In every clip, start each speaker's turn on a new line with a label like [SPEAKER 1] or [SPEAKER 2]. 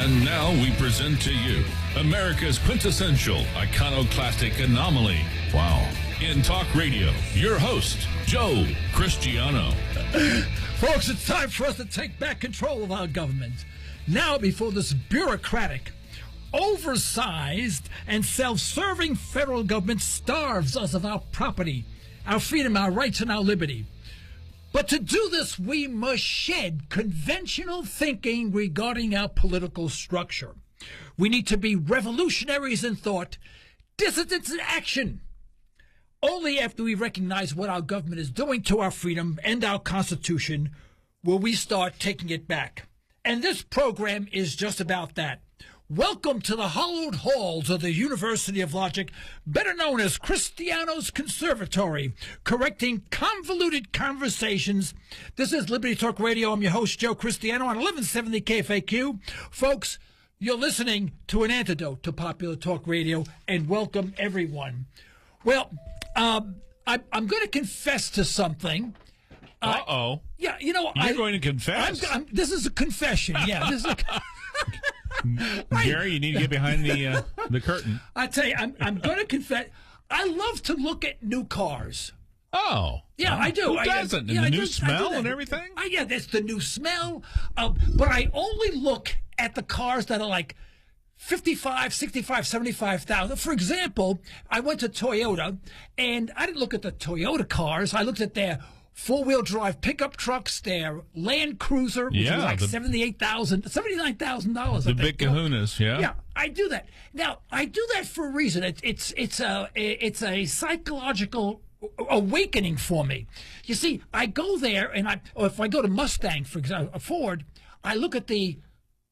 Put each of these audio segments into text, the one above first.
[SPEAKER 1] And now we present to you America's quintessential iconoclastic anomaly. Wow. In talk radio, your host, Joe Cristiano.
[SPEAKER 2] Folks, it's time for us to take back control of our government. Now, before this bureaucratic, oversized, and self-serving federal government starves us of our property, our freedom, our rights, and our liberty. But to do this, we must shed conventional thinking regarding our political structure. We need to be revolutionaries in thought, dissidents in action. Only after we recognize what our government is doing to our freedom and our Constitution will we start taking it back. And this program is just about that. Welcome to the hallowed halls of the University of Logic, better known as Cristiano's Conservatory, correcting convoluted conversations. This is Liberty Talk Radio. I'm your host, Joe Cristiano, on 1170 KFAQ. Folks, you're listening to an antidote to popular talk radio, and welcome everyone. Well, I'm going to confess to something.
[SPEAKER 3] Uh-oh.
[SPEAKER 2] Yeah, you know,
[SPEAKER 3] You're going to confess?
[SPEAKER 2] This is a confession. Yeah, this is a
[SPEAKER 3] Gary, you need to get behind the curtain.
[SPEAKER 2] I tell you, I'm going to confess. I love to look at new cars.
[SPEAKER 3] Oh.
[SPEAKER 2] Yeah, I do.
[SPEAKER 3] Who doesn't?
[SPEAKER 2] And
[SPEAKER 3] the new smell and everything?
[SPEAKER 2] Yeah, that's the new smell. But I only look at the cars that are like 55, 65, 75,000. For example, I went to Toyota, and I didn't look at the Toyota cars. I looked at their four-wheel drive pickup trucks, their Land Cruiser, which was like $79,000.
[SPEAKER 3] The big kahunas, yeah.
[SPEAKER 2] Yeah, I do that. Now, I do that for a reason. It's a psychological awakening for me. You see, I go there, and if I go to Mustang, for example, Ford, I look at the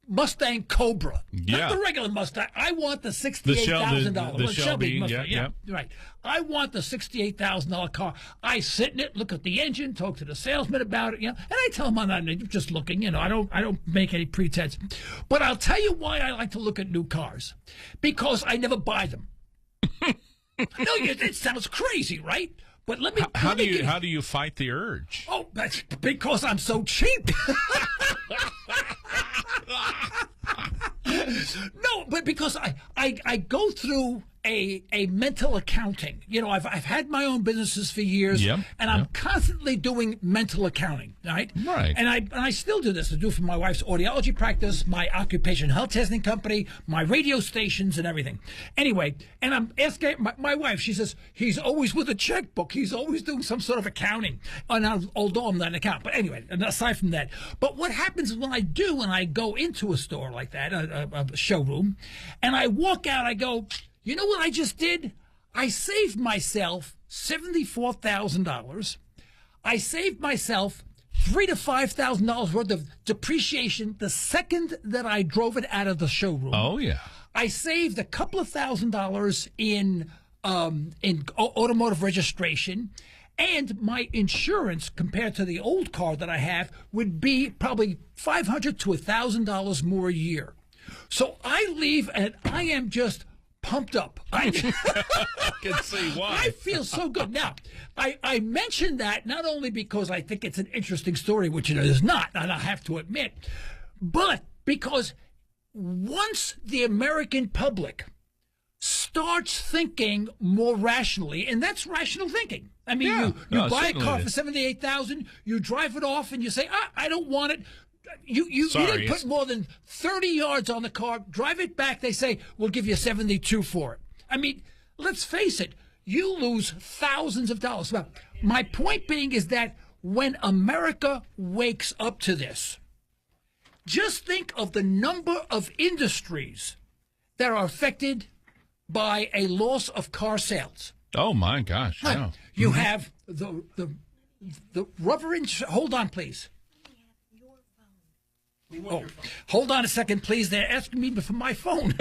[SPEAKER 2] Mustang Cobra, not the regular Mustang. I want the $68,000.
[SPEAKER 3] The Shelby,
[SPEAKER 2] Mustang.
[SPEAKER 3] yeah,
[SPEAKER 2] Right. I want the $68,000 car. I sit in it, look at the engine, talk to the salesman about it, and I tell him I'm not just looking. I don't make any pretense. But I'll tell you why I like to look at new cars, because I never buy them. No, it sounds crazy, right? But let me.
[SPEAKER 3] How do you fight the urge?
[SPEAKER 2] Oh, that's because I'm so cheap. No, but because I go through a mental accounting. I've had my own businesses for years, and I'm constantly doing mental accounting, right?
[SPEAKER 3] Right.
[SPEAKER 2] And I still do this. I do it for my wife's audiology practice, my occupational health testing company, my radio stations, and everything. Anyway, and I'm asking my wife. She says he's always with a checkbook. He's always doing some sort of accounting. Although I'm not an accountant, but anyway, and aside from that, but what happens is when I go into a store like that, a showroom, and I walk out, I go, you know what I just did? I saved myself $74,000. I saved myself $3,000 to $5,000 worth of depreciation the second that I drove it out of the showroom.
[SPEAKER 3] Oh, yeah.
[SPEAKER 2] I saved a couple of $1,000s in automotive registration, and my insurance compared to the old car that I have would be probably $500 to $1,000 more a year. So I leave, and I am just pumped up.
[SPEAKER 3] I can see why.
[SPEAKER 2] I feel so good. Now, I mention that not only because I think it's an interesting story, which it is not, and I have to admit, but because once the American public starts thinking more rationally, and that's rational thinking. I mean, you buy a car for $78,000, you drive it off, and you say, I don't want it. You didn't put more than 30 yards on the car, drive it back, they say, we'll give you 72 for it. I mean, let's face it, you lose thousands of dollars. Well, my point being is that when America wakes up to this, just think of the number of industries that are affected by a loss of car sales.
[SPEAKER 3] Oh, my gosh.
[SPEAKER 2] Right.
[SPEAKER 3] Yeah.
[SPEAKER 2] You have the rubber hold on, please. Oh, hold on a second, please. They're asking me for my phone.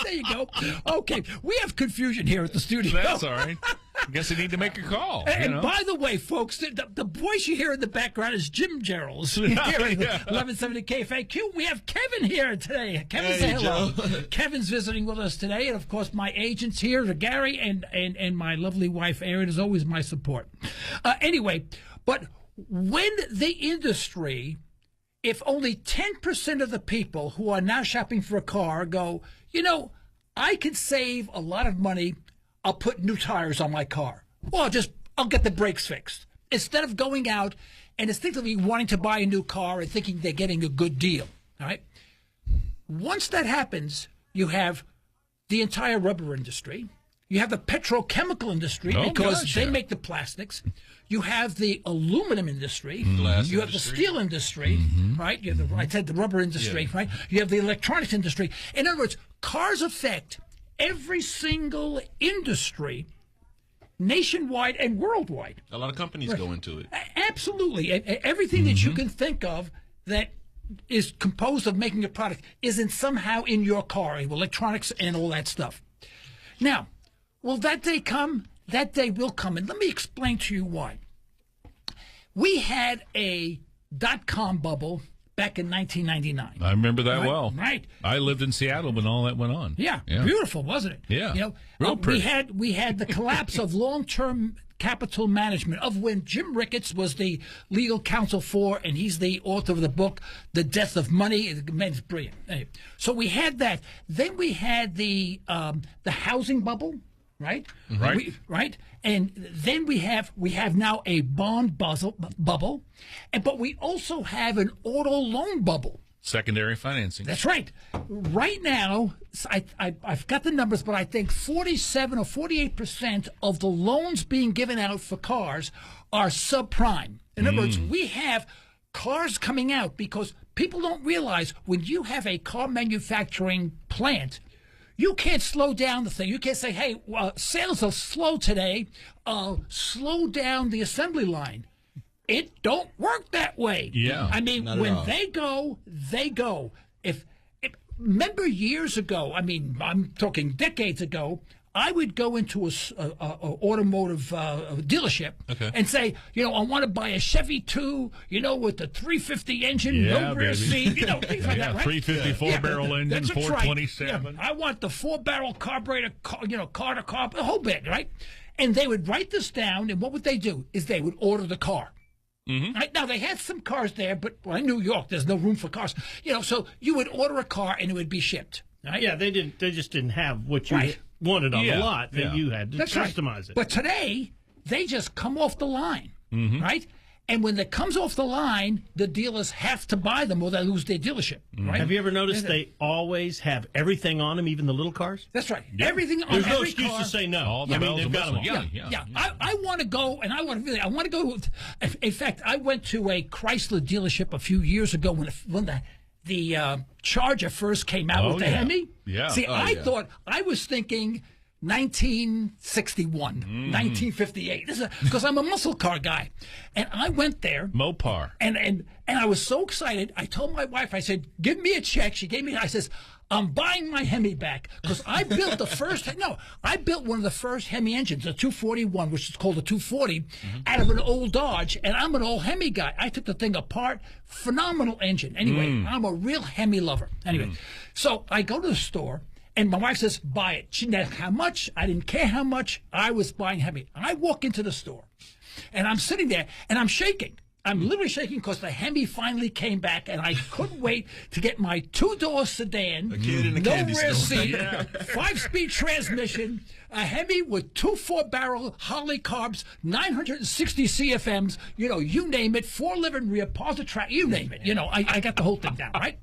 [SPEAKER 2] There you go. Okay, we have confusion here at the studio.
[SPEAKER 3] That's all right. I guess I need to make a call.
[SPEAKER 2] And by the way, folks, the voice you hear in the background is Jim Gerald's. Here at 1170 KFAQ. We have Kevin here today. Kevin, say hello. Joe. Kevin's visiting with us today, and of course, my agents here are Gary and my lovely wife Erin is always my support. Anyway, but when the industry if only 10% of the people who are now shopping for a car go, I could save a lot of money, I'll put new tires on my car. Or I'll get the brakes fixed. Instead of going out and instinctively wanting to buy a new car and thinking they're getting a good deal. All right. Once that happens, you have the entire rubber industry. You have the petrochemical industry because they make the plastics. You have the aluminum industry. You have the steel industry, right? You have I said the rubber industry, right? You have the electronics industry. In other words, cars affect every single industry nationwide and worldwide.
[SPEAKER 4] A lot of companies go into it.
[SPEAKER 2] Absolutely. Everything that you can think of that is composed of making a product isn't somehow in your car, electronics and all that stuff. Now, will that day come? That day will come. And let me explain to you why. We had a dot-com bubble back in 1999.
[SPEAKER 3] I remember that well.
[SPEAKER 2] Right.
[SPEAKER 3] I lived in Seattle when all that went on.
[SPEAKER 2] Yeah. Beautiful, wasn't it?
[SPEAKER 3] Yeah. Real pretty.
[SPEAKER 2] We had the collapse of long-term capital management, of when Jim Ricketts was the legal counsel for, and he's the author of the book, The Death of Money. It's brilliant. Anyway, so we had that. Then we had the housing bubble, right? Right. And then we have now a bond bubble, but we also have an auto loan bubble.
[SPEAKER 3] Secondary financing.
[SPEAKER 2] That's right. Right now, I've got the numbers, but I think 47 or 48% of the loans being given out for cars are subprime. In other words, we have cars coming out because people don't realize when you have a car manufacturing plant, you can't slow down the thing. You can't say, hey, sales are slow today. Slow down the assembly line. It don't work that way.
[SPEAKER 3] Yeah.
[SPEAKER 2] I mean, when they go, they go. If remember years ago, I mean, I'm talking decades ago, I would go into a automotive dealership and say, I want to buy a Chevy 2, with the 350 engine, no rear seat, things like that, right?
[SPEAKER 3] 354 barrel engine, 427.
[SPEAKER 2] Right. I want the 4-barrel carburetor, car to car, the whole bit, right? And they would write this down, and what would they do is they would order the car. Right now, they had some cars there, but in New York, there's no room for cars. So you would order a car and it would be shipped. Right?
[SPEAKER 5] Yeah, they just didn't have what you wanted on the lot. That you had to customize it.
[SPEAKER 2] But today, they just come off the line, right? And when it comes off the line, the dealers have to buy them or they lose their dealership. Right?
[SPEAKER 5] Have you ever noticed they always have everything on them, even the little cars?
[SPEAKER 2] That's right. Yep. Everything on
[SPEAKER 5] There's
[SPEAKER 2] every
[SPEAKER 5] no excuse
[SPEAKER 2] car.
[SPEAKER 5] to say no.
[SPEAKER 3] All the bells and whistles.
[SPEAKER 2] Yeah. I want to go, and I want to go. In fact, I went to a Chrysler dealership a few years ago when the Charger first came out with the Hemi.
[SPEAKER 3] Yeah.
[SPEAKER 2] See, I thought, I was thinking 1961, 1958. This is because I'm a muscle car guy, and I went there.
[SPEAKER 3] Mopar.
[SPEAKER 2] And I was so excited. I told my wife, I said, "Give me a check." She gave me. I says, "I'm buying my Hemi back because I built the first." No, I built one of the first Hemi engines, a 241, which is called a 240, out of an old Dodge. And I'm an old Hemi guy. I took the thing apart. Phenomenal engine. Anyway, I'm a real Hemi lover. Anyway, so I go to the store. And my wife says, buy it. She didn't ask how much. I didn't care how much. I was buying Hemi. I walk into the store, and I'm sitting there, and I'm shaking. I'm literally shaking because the Hemi finally came back, and I couldn't wait to get my 2-door sedan,
[SPEAKER 4] A kid in a
[SPEAKER 2] no
[SPEAKER 4] candy
[SPEAKER 2] rear
[SPEAKER 4] store.
[SPEAKER 2] seat, 5-speed transmission, a Hemi with 2 4-barrel Harley carbs, 960 CFMs, you name it, 411 rear, positive track, you name it. I got the whole thing down, right?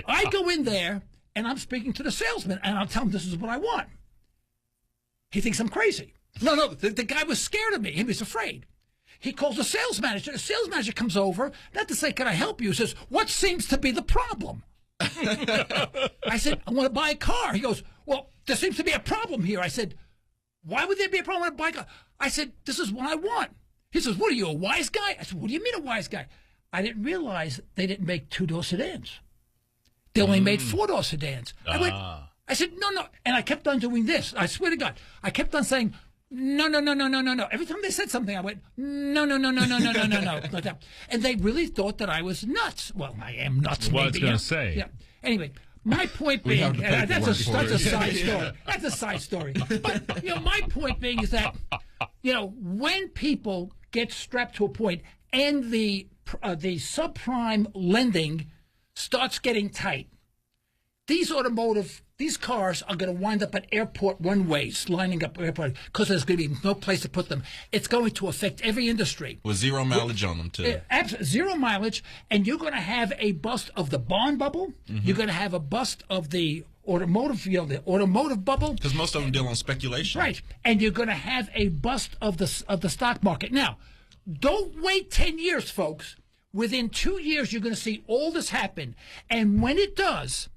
[SPEAKER 2] I go in there. And I'm speaking to the salesman, and I'll tell him this is what I want. He thinks I'm crazy. No, the guy was scared of me. He was afraid. He calls the sales manager. The sales manager comes over, not to say, can I help you? He says, what seems to be the problem? I said, I want to buy a car. He goes, well, there seems to be a problem here. I said, why would there be a problem with a bike? I said, this is what I want. He says, what are you, a wise guy? I said, what do you mean a wise guy? I didn't realize they didn't make 2-door sedans. They only made 4-door sedans. I said, no. And I kept on doing this. I swear to God. I kept on saying, no. Every time they said something, I went, no. Like that. And they really thought that I was nuts. Well, I am nuts.
[SPEAKER 3] Well, I was going to say.
[SPEAKER 2] Yeah. Anyway, my point being, that's a side story. That's a side story. But, my point being is that, when people get strapped to a point and the subprime lending starts getting tight, these cars are going to wind up at airport runways, lining up airport, because there's going to be no place to put them. It's going to affect every industry.
[SPEAKER 4] With zero mileage on them, too.
[SPEAKER 2] Zero mileage, and you're going to have a bust of the bond bubble. You're going to have a bust of the automotive bubble.
[SPEAKER 4] Because most of them deal on speculation.
[SPEAKER 2] Right, and you're going to have a bust of the stock market. Now, don't wait 10 years, folks. Within 2 years, you're going to see all this happen. And when it does,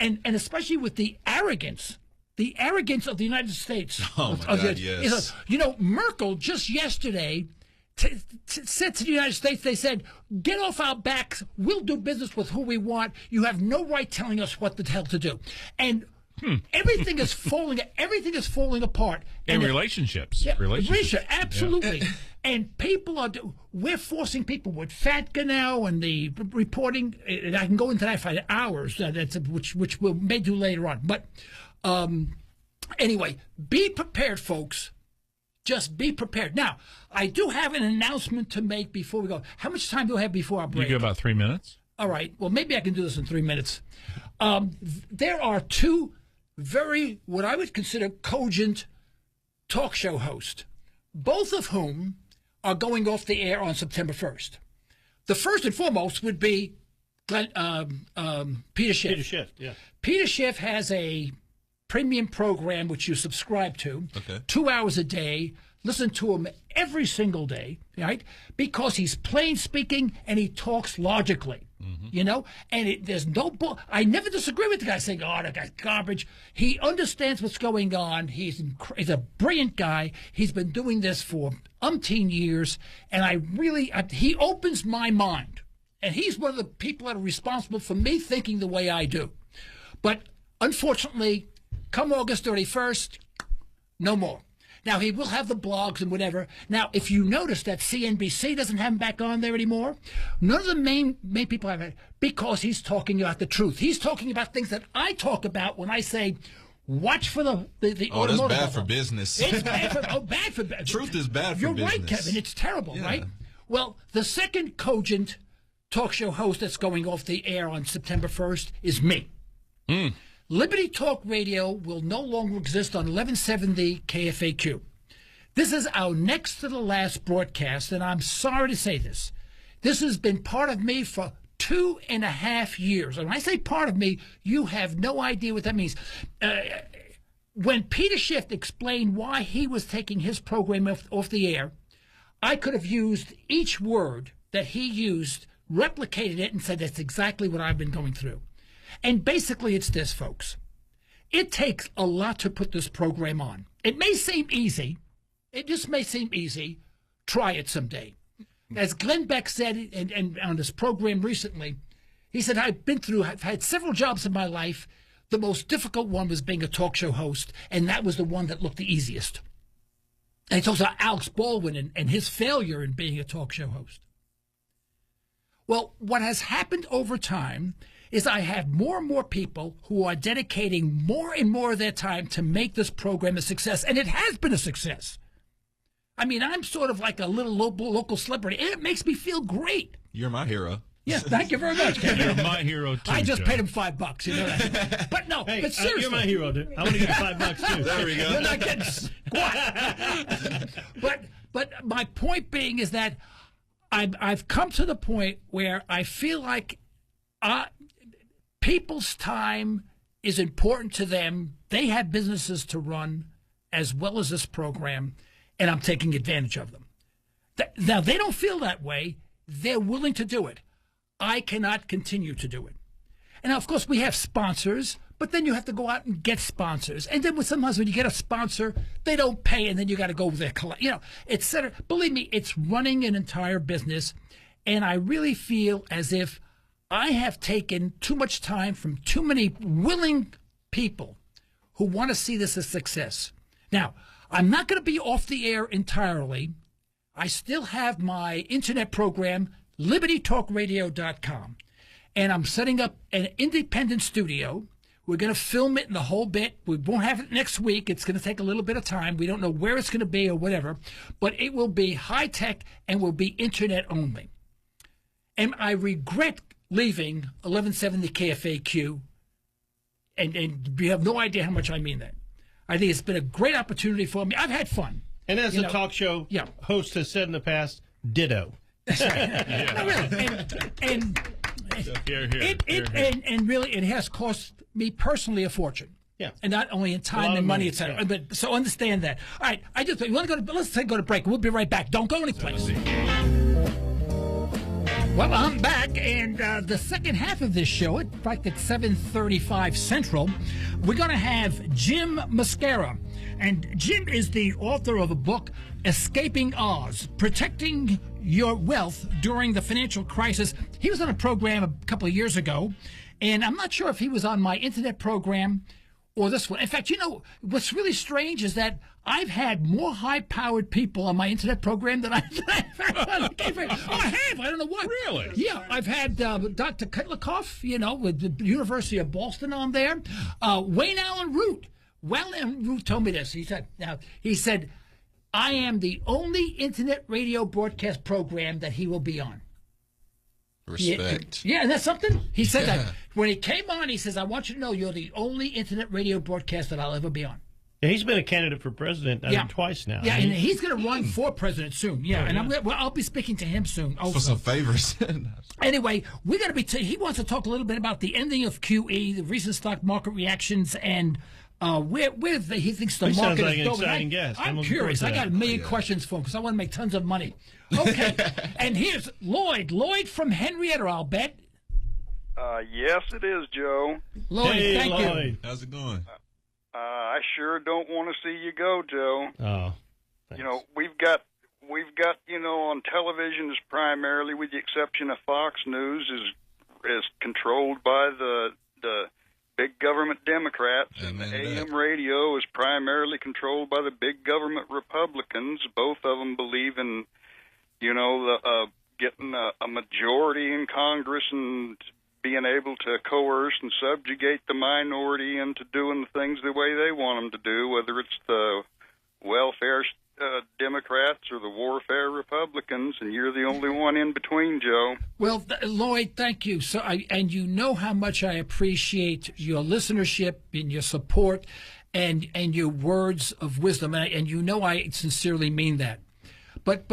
[SPEAKER 2] and especially with the arrogance of the United States.
[SPEAKER 4] Oh, my God, yes.
[SPEAKER 2] Merkel just yesterday said to the United States, they said, get off our backs. We'll do business with who we want. You have no right telling us what the hell to do. And everything is falling apart.
[SPEAKER 3] In relationships.
[SPEAKER 2] Yeah, relationships. Absolutely. Yeah. And people we're forcing people with FATCA now and the reporting, and I can go into that for hours, which we may do later on. But anyway, be prepared, folks. Just be prepared. Now, I do have an announcement to make before we go. How much time do I have before our break?
[SPEAKER 3] You got about 3 minutes.
[SPEAKER 2] All right. Well, maybe I can do this in 3 minutes. There are two what I would consider cogent talk show hosts, both of whom are going off the air on September 1st. The first and foremost would be Peter Schiff.
[SPEAKER 5] Peter Schiff, yeah.
[SPEAKER 2] Peter Schiff has a premium program which you subscribe to, 2 hours a day. Listen to him every single day, right? Because he's plain speaking and he talks logically, and there's no bull. I never disagree with the guy saying, oh, that guy's garbage. He understands what's going on. He's a brilliant guy. He's been doing this for umpteen years, and he opens my mind. And he's one of the people that are responsible for me thinking the way I do. But unfortunately, come August 31st, no more. Now, he will have the blogs and whatever. Now, if you notice that CNBC doesn't have him back on there anymore, none of the main people have it, because he's talking about the truth. He's talking about things that I talk about when I say, watch for the
[SPEAKER 4] automotive that's bad for business.
[SPEAKER 2] It's bad for business.
[SPEAKER 4] Truth is bad for business.
[SPEAKER 2] You're right, Kevin. It's terrible, right? Well, the second cogent talk show host that's going off the air on September 1st is me. Liberty Talk Radio will no longer exist on 1170 KFAQ. This is our next to the last broadcast, and I'm sorry to say this. This has been part of me for 2.5 years. And when I say part of me, you have no idea what that means. When Peter Schiff explained why he was taking his program off the air, I could have used each word that he used, replicated it, and said that's exactly what I've been going through. And basically it's this, folks. It takes a lot to put this program on. It may seem easy. It just may seem easy. Try it someday. As Glenn Beck said and on this program recently, he said, I've had several jobs in my life. The most difficult one was being a talk show host, and that was the one that looked the easiest. And he talks about Alex Baldwin and his failure in being a talk show host. Well, what has happened over time is I have more and more people who are dedicating more and more of their time to make this program a success, and it has been a success. I mean, I'm sort of like a little local celebrity, and it makes me feel great.
[SPEAKER 4] You're my hero.
[SPEAKER 2] Yes, thank you very much, Kevin.
[SPEAKER 3] You're my hero, too,
[SPEAKER 2] I just
[SPEAKER 3] Joe.
[SPEAKER 2] paid him $5, you know that. But no,
[SPEAKER 5] hey,
[SPEAKER 2] but seriously.
[SPEAKER 5] You're my hero, dude. I want to get $5, too.
[SPEAKER 4] There we go.
[SPEAKER 2] You're not getting squat. But my point being is that I've come to the point where I feel like people's time is important to them. They have businesses to run as well as this program, and I'm taking advantage of them. Now, they don't feel that way. They're willing to do it. I cannot continue to do it. And now, of course, we have sponsors, but then you have to go out and get sponsors. And then sometimes when you get a sponsor, they don't pay, and then you got to go over there, et cetera. Believe me, it's running an entire business, and I really feel as if I have taken too much time from too many willing people who want to see this a success. Now, I'm not going to be off the air entirely. I still have my internet program, libertytalkradio.com, and I'm setting up an independent studio. We're going to film it in the whole bit. We won't have it next week. It's going to take a little bit of time. We don't know where it's going to be or whatever, but it will be high-tech and will be internet only. and I regret leaving 1170 KFAQ, and you have no idea how much I mean that. I think it's been a great opportunity for me. I've had fun.
[SPEAKER 5] And as a talk show host has said in the past, ditto.
[SPEAKER 2] No, really. And really, it has cost me personally a fortune. Yeah, and not only in time and money, etc. Yeah. But so understand that. All right, I just want to go. Let's go to break. We'll be right back. Don't go anyplace. Well, I'm back, and the second half of this show, in fact, at 7:35 Central, we're going to have Jim Mosquera. And Jim is the author of a book, Escaping Oz, Protecting Your Wealth During the Financial Crisis. He was on a program a couple of years ago, and I'm not sure if he was on my internet program or this one. In fact, you know, what's really strange is that I've had more high-powered people on my internet program than I've had on the KFAQ. Oh, I have. I don't know why.
[SPEAKER 3] Really?
[SPEAKER 2] Yeah. I've had Dr. Kutlikoff, you know, with the University of Boston on there. Wayne Allen Root. Allen Root told me this. He said, I am the only internet radio broadcast program that he will be on.
[SPEAKER 4] Respect.
[SPEAKER 2] Yeah, and that's something. He said that when he came on, he says, I want you to know you're the only internet radio broadcast that I'll ever be on.
[SPEAKER 5] Yeah, he's been a candidate for president twice now.
[SPEAKER 2] Yeah, and he's going to run for president soon. Yeah, and I'll be speaking to him soon. Also.
[SPEAKER 4] For some favors.
[SPEAKER 2] Anyway, we're going to be. He wants to talk a little bit about the ending of QE, the recent stock market reactions, and where he thinks the market
[SPEAKER 5] sounds like
[SPEAKER 2] is
[SPEAKER 5] an
[SPEAKER 2] going.
[SPEAKER 5] exciting guest.
[SPEAKER 2] I'm curious. I got a million questions for him because I want to make tons of money. Okay, and here's Lloyd. Lloyd from Henrietta, I'll bet.
[SPEAKER 6] Yes, it is, Joe.
[SPEAKER 2] Lloyd, thank
[SPEAKER 5] Lloyd.
[SPEAKER 2] you.
[SPEAKER 4] How's it going?
[SPEAKER 6] I sure don't want to see you go, Joe.
[SPEAKER 5] Oh, thanks.
[SPEAKER 6] You know, we've got on television is primarily, with the exception of Fox News, is controlled by the big government Democrats, and the AM radio is primarily controlled by the big government Republicans. Both of them believe in, getting a majority in Congress and being able to coerce and subjugate the minority into doing the things the way they want them to do, whether it's the welfare Democrats or the warfare Republicans, and you're the only one in between, Joe.
[SPEAKER 2] Well, Lloyd, thank you. And you know how much I appreciate your listenership and your support and your words of wisdom, and you know I sincerely mean that. But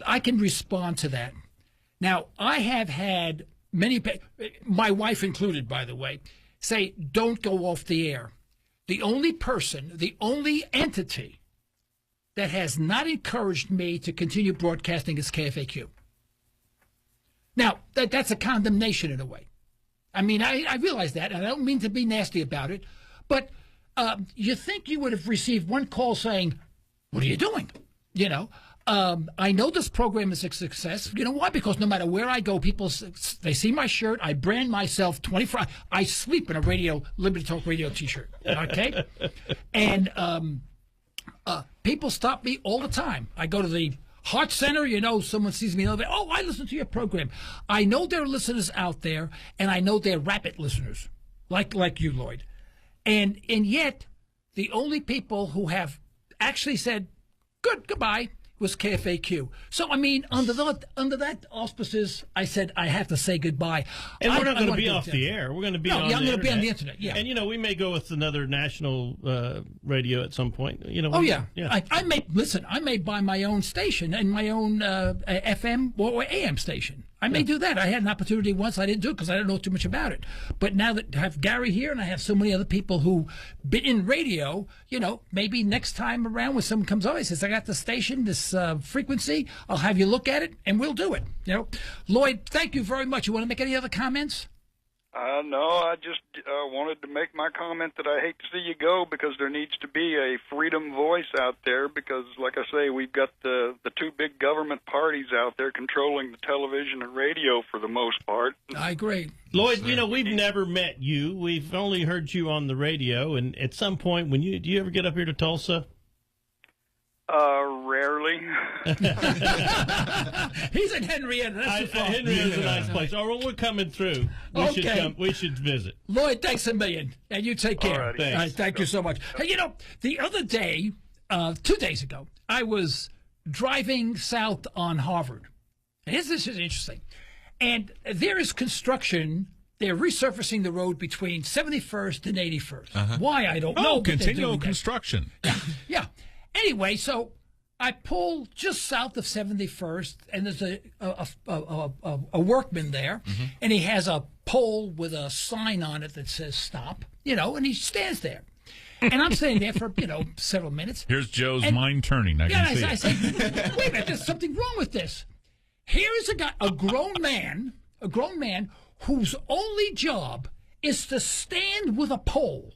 [SPEAKER 2] I can respond to that. Now, I have had many, my wife included, by the way, say, don't go off the air. The only person, the only entity that has not encouraged me to continue broadcasting is KFAQ. Now, that's a condemnation in a way. I mean, I realize that, and I don't mean to be nasty about it, but you think you would have received one call saying, what are you doing? You know, I know this program is a success. You know why? Because no matter where I go, people, they see my shirt. I brand myself 24 hours. I sleep in a Liberty Talk radio T-shirt, okay? And people stop me all the time. I go to the Heart Center, someone sees me, oh, I listen to your program. I know there are listeners out there, and I know they're rapid listeners, like you, Lloyd. And yet, the only people who have actually said, goodbye, was KFAQ. So, I mean, under that auspices, I said I have to say goodbye.
[SPEAKER 5] And we're not going to be off the air. We're going to be on the internet. I'm going to
[SPEAKER 2] be on the internet, yeah.
[SPEAKER 5] And, we may go with another national radio at some point.
[SPEAKER 2] Yeah. I may buy my own station and my own FM or AM station. I may do that. I had an opportunity once. I didn't do it because I didn't know too much about it. But now that I have Gary here and I have so many other people who been in radio, maybe next time around when someone comes over and says, I got the station, this frequency, I'll have you look at it and we'll do it. Lloyd, thank you very much. You want to make any other comments?
[SPEAKER 6] No, I just wanted to make my comment that I hate to see you go because there needs to be a freedom voice out there because, like I say, we've got the two big government parties out there controlling the television and radio for the most part.
[SPEAKER 2] I agree.
[SPEAKER 5] Lloyd, we've never met you. We've only heard you on the radio, and at some point, do you ever get up here to Tulsa?
[SPEAKER 6] Rarely.
[SPEAKER 2] He's in Henrietta.
[SPEAKER 5] Henrietta's a nice place. Oh, well, we're coming through. We should visit.
[SPEAKER 2] Lloyd, thanks a million, and you take care.
[SPEAKER 6] All
[SPEAKER 2] right, thank you so much. Hey, the other day, 2 days ago, I was driving south on Harvard. And this is interesting. And there is construction. They're resurfacing the road between 71st and 81st. Why, I don't know.
[SPEAKER 3] Continual construction.
[SPEAKER 2] Yeah. Anyway, so I pull just south of 71st, and there's a workman there, and he has a pole with a sign on it that says stop, and he stands there. And I'm standing there for, several minutes.
[SPEAKER 3] Here's Joe's mind turning. I
[SPEAKER 2] say, wait a minute, there's something wrong with this. Here is a guy, a grown man whose only job is to stand with a pole,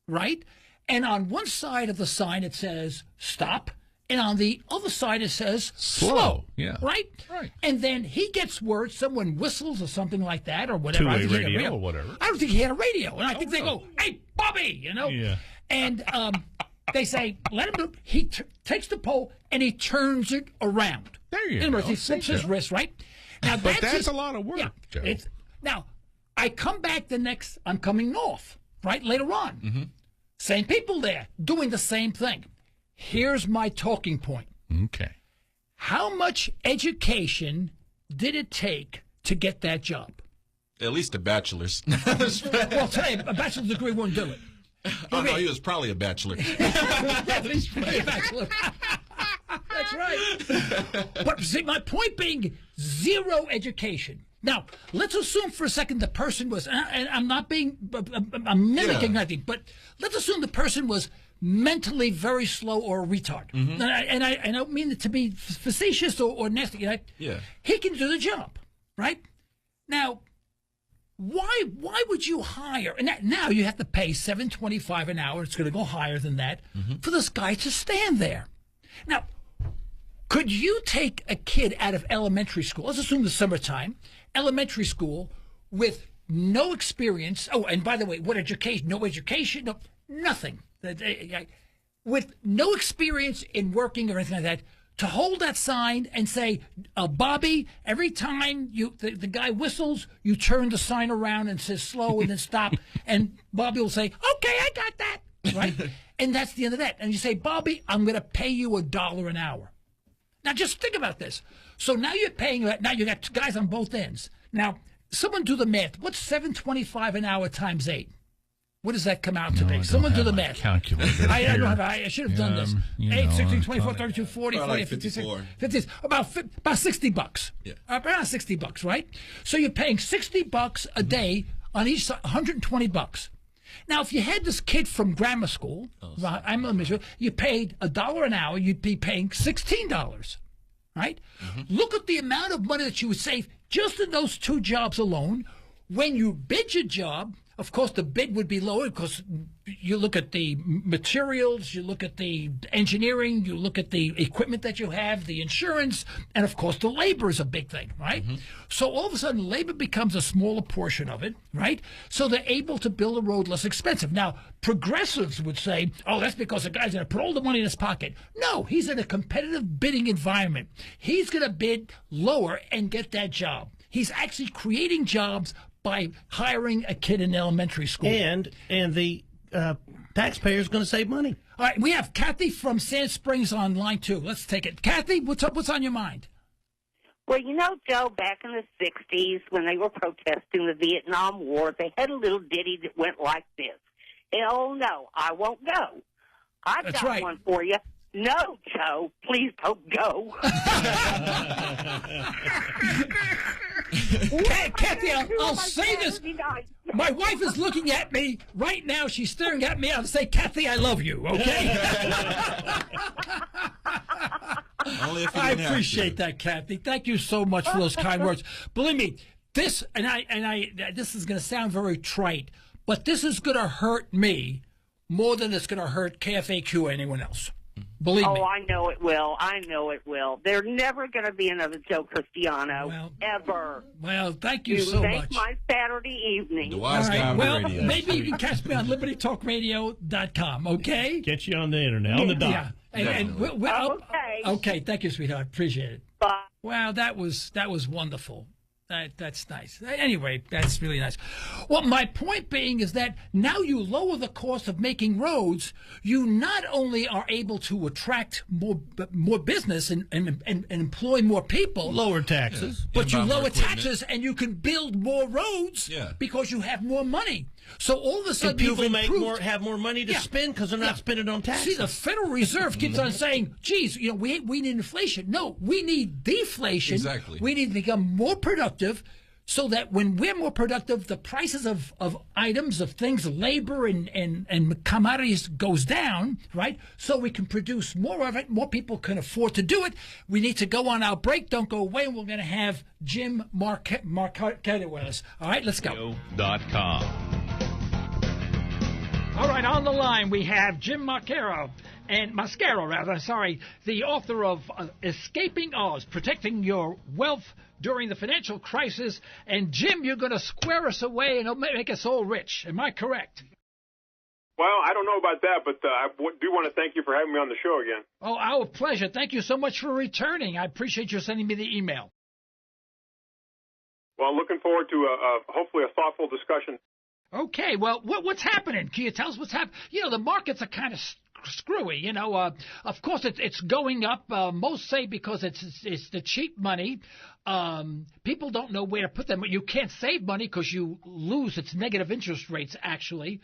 [SPEAKER 2] right? And on one side of the sign it says stop, and on the other side it says slow.
[SPEAKER 3] Yeah.
[SPEAKER 2] Right? And then he gets word, someone whistles or something like that, or whatever.
[SPEAKER 3] Two-way radio or whatever.
[SPEAKER 2] I don't think he had a radio. And I think they go, hey, Bobby,
[SPEAKER 3] Yeah.
[SPEAKER 2] And they say, let him do. He takes the pole and he turns it around.
[SPEAKER 3] There you
[SPEAKER 2] go. In other words, he
[SPEAKER 3] flips
[SPEAKER 2] his wrist, right? Now,
[SPEAKER 3] but that's a lot of work, Joe.
[SPEAKER 2] Now, I come back I'm coming north, right, later on. Same people there doing the same thing. Here's my talking point.
[SPEAKER 3] Okay.
[SPEAKER 2] How much education did it take to get that job?
[SPEAKER 4] At least a bachelor's.
[SPEAKER 2] Well, today, a bachelor's degree wouldn't do it.
[SPEAKER 4] Oh, no, he was probably a bachelor.
[SPEAKER 2] At least a bachelor. That's right. But see, my point being, zero education. Now, let's assume for a second the person was, and I'm not being, I'm mimicking nothing, but let's assume the person was mentally very slow or a retard. And I don't mean it to be facetious or nasty.
[SPEAKER 4] Yeah.
[SPEAKER 2] He can do the job, right? Now, why would you hire? And now you have to pay $7.25 an hour. It's going to go higher than that for this guy to stand there. Now, could you take a kid out of elementary school? Let's assume the summertime, elementary school, with no experience. Oh, and by the way, what education? No education, no nothing. With no experience in working or anything like that, to hold that sign and say, Bobby, every time the guy whistles, you turn the sign around and says slow and then stop. And Bobby will say, okay, I got that. Right? And that's the end of that. And you say, Bobby, I'm going to pay you $1 an hour. Now, just think about this. So now you're paying, now you got guys on both ends. Now, someone do the math. What's $7.25 an hour times 8? What does that come out to be? Someone do the math.
[SPEAKER 3] Calculator.
[SPEAKER 2] I don't have. I should have done this. 8, 16, 24, 32, 40, 40,
[SPEAKER 4] 54.
[SPEAKER 2] 50, about $60.
[SPEAKER 4] Yeah.
[SPEAKER 2] Around $60, right? So you're paying $60 a day on each side, $120. Now, if you had this kid from grammar school, I'm in Michigan, you paid $1 an hour, you'd be paying $16, right? Look at the amount of money that you would save just in those two jobs alone. When you bid your job, of course, the bid would be lower because you look at the materials, you look at the engineering, you look at the equipment that you have, the insurance, and of course, the labor is a big thing, right? So all of a sudden, labor becomes a smaller portion of it, right? So they're able to build a road less expensive. Now, progressives would say, oh, that's because the guy's going to put all the money in his pocket. No, he's in a competitive bidding environment. He's going to bid lower and get that job. He's actually creating jobs by hiring a kid in elementary school.
[SPEAKER 5] And the taxpayer's going to save money.
[SPEAKER 2] All right, we have Kathy from Sand Springs on line 2. Let's take it. Kathy, what's up? What's on your mind?
[SPEAKER 7] Well, Joe, back in the 60s when they were protesting the Vietnam War, they had a little ditty that went like this. Hell no, I won't go. I've got one for you. No, Joe, please don't go.
[SPEAKER 2] Kathy, I'll say this. My wife is looking at me right now. She's staring at me. I'll say, Kathy, I love you, okay?
[SPEAKER 4] Only if you
[SPEAKER 2] I appreciate that, Kathy. Thank you so much for those kind words. Believe me, this, this is going to sound very trite, but this is going to hurt me more than it's going to hurt KFAQ or anyone else. Believe me.
[SPEAKER 7] Oh, I know it will. I know it will. There's never going to be another Joe Cristiano, ever.
[SPEAKER 2] Well, thank you so much.
[SPEAKER 7] You make my Saturday evening.
[SPEAKER 4] The wise guy on the radio.
[SPEAKER 2] Maybe you can catch me on LibertyTalkRadio.com, okay?
[SPEAKER 5] Get you on the internet, on the dot.
[SPEAKER 2] Yeah. And
[SPEAKER 7] okay.
[SPEAKER 2] Okay, thank you, sweetheart. Appreciate it.
[SPEAKER 7] Bye.
[SPEAKER 2] Wow, that was wonderful. That's nice. Anyway, that's really nice. Well, my point being is that now you lower the cost of making roads, you not only are able to attract more business and employ more people,
[SPEAKER 5] lower taxes,
[SPEAKER 2] but you lower taxes and you can build more roads because you have more money. So all of a sudden,
[SPEAKER 5] people have more money to spend because they're not spending on taxes.
[SPEAKER 2] See, the Federal Reserve keeps on saying, "Geez, we need inflation." No, we need deflation.
[SPEAKER 4] Exactly.
[SPEAKER 2] We need to become more productive, so that when we're more productive, the prices of items, of things, labor and commodities goes down, right? So we can produce more of it. More people can afford to do it. We need to go on our break. Don't go away. We're going to have Jim Mosquera with us. All right, let's go.
[SPEAKER 1] .com.
[SPEAKER 2] All right, on the line we have Jim Mosquera, the author of Escaping Oz, Protecting Your Wealth During the Financial Crisis. And Jim, you're going to square us away and make us all rich. Am I correct?
[SPEAKER 8] Well, I don't know about that, but I do want to thank you for having me on the show again.
[SPEAKER 2] Oh, our pleasure. Thank you so much for returning. I appreciate you sending me the email.
[SPEAKER 8] Well, looking forward to hopefully a thoughtful discussion.
[SPEAKER 2] Okay, well, what's happening? Can you tell us what's happening? The markets are kind of screwy. Of course, it's going up. Most say because it's the cheap money. People don't know where to put them. You can't save money because you lose. It's negative interest rates, actually,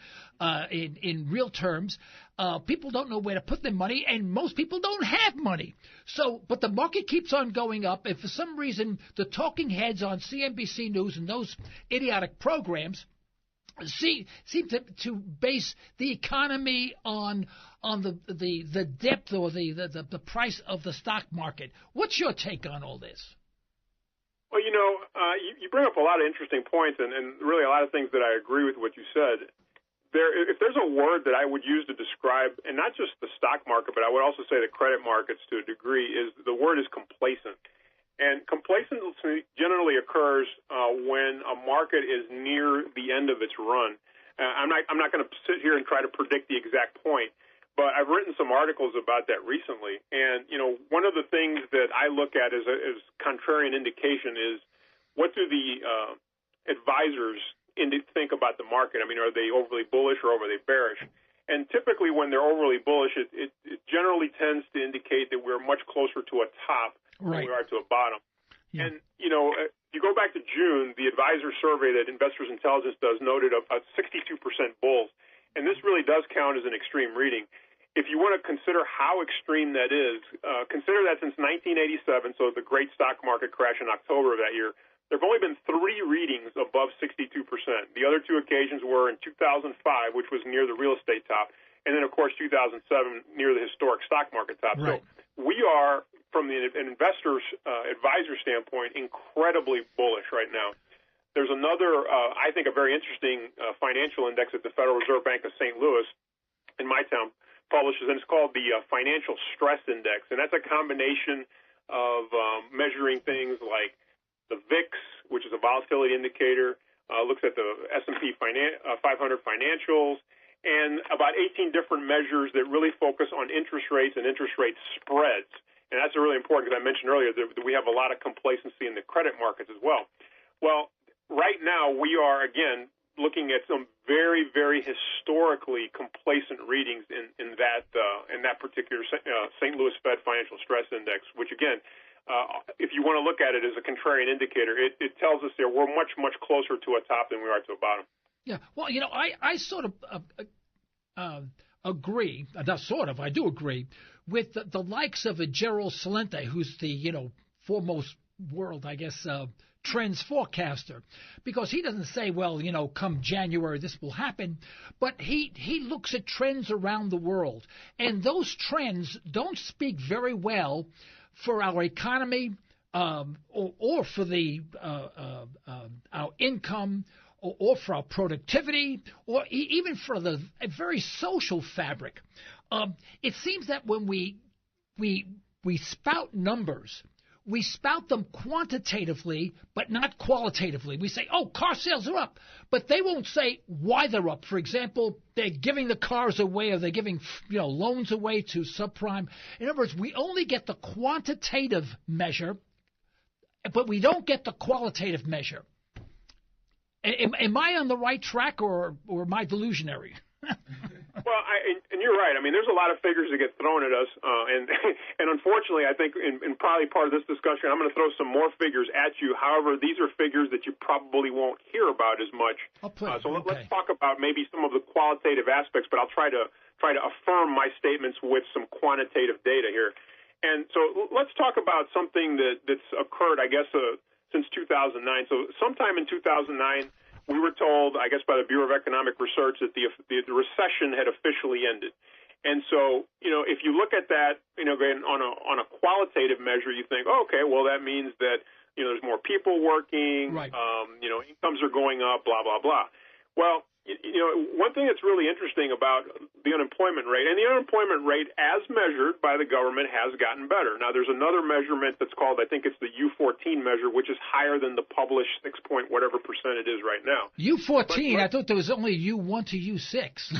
[SPEAKER 2] in real terms. People don't know where to put their money, and most people don't have money. But the market keeps on going up. If for some reason the talking heads on CNBC News and those idiotic programs seem to base the economy on the depth or the price of the stock market. What's your take on all this?
[SPEAKER 8] Well, you bring up a lot of interesting points and really a lot of things that I agree with what you said. If there's a word that I would use to describe, and not just the stock market, but I would also say the credit markets to a degree, is the word is complacent. And complacency generally occurs when a market is near the end of its run. I'm not going to sit here and try to predict the exact point, but I've written some articles about that recently. And one of the things that I look at as contrarian indication is what do the advisors think about the market? I mean, are they overly bullish or overly bearish? And typically, when they're overly bullish, it generally tends to indicate that we're much closer to a top than we are to a bottom. Yeah. And, if you go back to June, the advisor survey that Investors Intelligence does noted a 62% bulls. And this really does count as an extreme reading. If you want to consider how extreme that is, consider that since 1987, so the great stock market crash in October of that year, there have only been 3 readings above 62%. The other 2 occasions were in 2005, which was near the real estate top, and then, of course, 2007, near the historic stock market top. Right. So we are, from an investor's advisor standpoint, incredibly bullish right now. There's another, I think, a very interesting financial index that the Federal Reserve Bank of St. Louis, in my town, publishes, and it's called the Financial Stress Index. And that's a combination of measuring things like the VIX, which is a volatility indicator, looks at the S&P 500 financials, and about 18 different measures that really focus on interest rates and interest rate spreads. And that's really important because I mentioned earlier that we have a lot of complacency in the credit markets as well. Well, right now we are, again, looking at some very, very historically complacent readings in that particular St. Louis Fed Financial Stress Index, which, again, if you want to look at it as a contrarian indicator, it tells us that we're much, much closer to a top than we are to a bottom.
[SPEAKER 2] Yeah, well, I sort of agree, not sort of, I do agree, with the likes of a Gerald Celente, who's the, foremost world, I guess, trends forecaster, because he doesn't say, well, come January this will happen, but he looks at trends around the world, and those trends don't speak very well for our economy or for our income or for our productivity or even for the very social fabric. It seems that when we spout numbers, we spout them quantitatively, but not qualitatively. We say, oh, car sales are up, but they won't say why they're up. For example, they're giving the cars away or they're giving loans away to subprime. In other words, we only get the quantitative measure but we don't get the qualitative measure. Am I on the right track, or am I delusionary?
[SPEAKER 8] Well, and you're right. I mean, there's a lot of figures that get thrown at us, and unfortunately, I think in probably part of this discussion, I'm going to throw some more figures at you. However, these are figures that you probably won't hear about as much. Let's talk about maybe some of the qualitative aspects, but I'll try to affirm my statements with some quantitative data here. And so let's talk about something that's occurred, I guess, since 2009. So sometime in 2009. We were told, I guess, by the Bureau of Economic Research that the recession had officially ended. And so, if you look at that, again, on a qualitative measure, you think, oh, okay, well, that means that, there's more people working,
[SPEAKER 2] right.
[SPEAKER 8] Incomes are going up, blah, blah, blah. Well, one thing that's really interesting about the unemployment rate, and the unemployment rate as measured by the government has gotten better. Now, there's another measurement that's called, I think it's the U14 measure, which is higher than the published 6 point whatever percent it is right now.
[SPEAKER 2] U14, I thought there was only U1 to U6.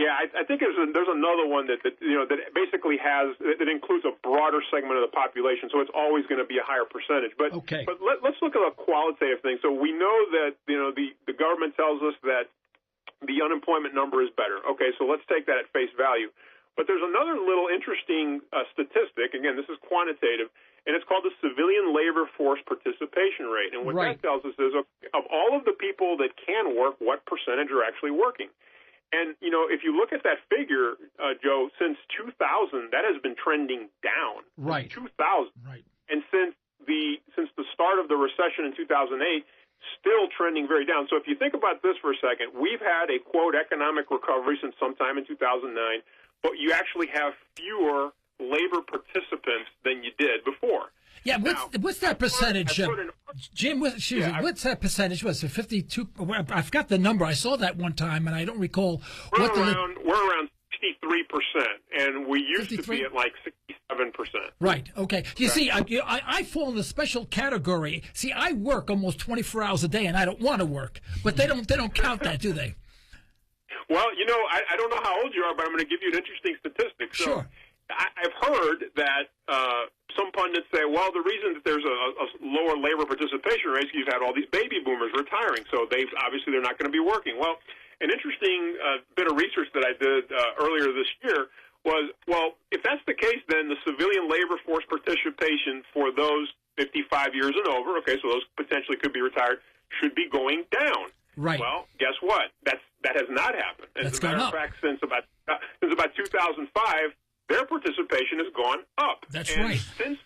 [SPEAKER 8] Yeah, I think there's another one that basically that includes a broader segment of the population, so it's always going to be a higher percentage. But let's look at a qualitative thing. So we know that the government tells us that the unemployment number is better. Okay, so let's take that at face value. But there's another little interesting statistic. Again, this is quantitative, and it's called the civilian labor force participation rate. And what that tells us is of all of the people that can work, what percentage are actually working? And, if you look at that figure, Joe, since 2000, that has been trending down.
[SPEAKER 2] Right.
[SPEAKER 8] 2000.
[SPEAKER 2] Right.
[SPEAKER 8] And since the start of the recession in 2008, still trending very down. So if you think about this for a second, we've had a, quote, economic recovery since sometime in 2009, but you actually have fewer labor participants than you did before.
[SPEAKER 2] Yeah, what's that percentage, Jim? What's that percentage? Was it 52? I forgot the number. I saw that one time, and I don't recall.
[SPEAKER 8] We're around 63%, and we used 53? To be at like 67%.
[SPEAKER 2] Right. Okay. You see, I fall in the special category. See, I work almost 24 hours a day, and I don't want to work, but they don't count that, do they?
[SPEAKER 8] Well, I don't know how old you are, but I'm going to give you an interesting statistic. So
[SPEAKER 2] sure.
[SPEAKER 8] I've heard that some pundits say, well, the reason that there's a lower labor participation rate is you've had all these baby boomers retiring, so they're not going to be working. Well, an interesting bit of research that I did earlier this year was, well, if that's the case, then the civilian labor force participation for those 55 years and over, okay, so those potentially could be retired, should be going down.
[SPEAKER 2] Right.
[SPEAKER 8] Well, guess what? That has not happened. As a matter of fact, since about 2005, their participation has gone up.
[SPEAKER 2] That's right.
[SPEAKER 8] Since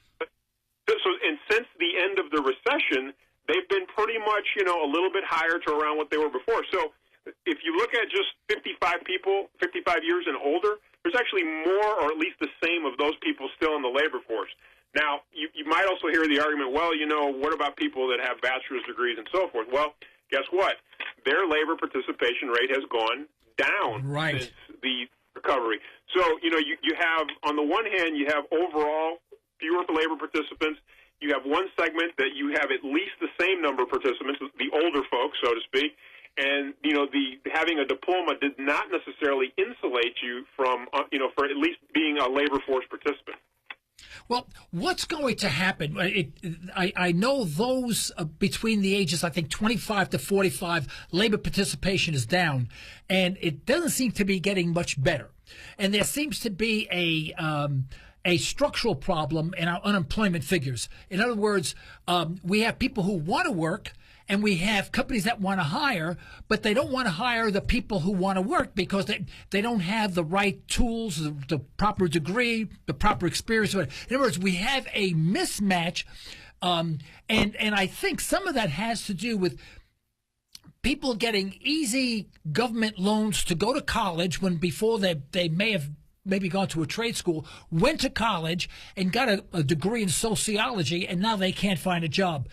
[SPEAKER 8] the end of the recession, they've been pretty much, a little bit higher to around what they were before. So if you look at just 55 years and older, there's actually more or at least the same of those people still in the labor force. Now, you might also hear the argument, well, what about people that have bachelor's degrees and so forth? Well, guess what? Their labor participation rate has gone down since the recovery. So, you have, on the one hand, you have overall fewer labor participants. You have one segment that you have at least the same number of participants, the older folks, so to speak. And, having a diploma did not necessarily insulate you from, for at least being a labor force participant.
[SPEAKER 2] Well, what's going to happen? I know those between the ages, I think 25 to 45, labor participation is down, and it doesn't seem to be getting much better. And there seems to be a structural problem in our unemployment figures. In other words, we have people who want to work, and we have companies that want to hire, but they don't want to hire the people who want to work because they don't have the right tools, the proper degree, the proper experience. In other words, we have a mismatch, and I think some of that has to do with people getting easy government loans to go to college when before they may have maybe gone to a trade school, went to college and got a degree in sociology, and now they can't find a job.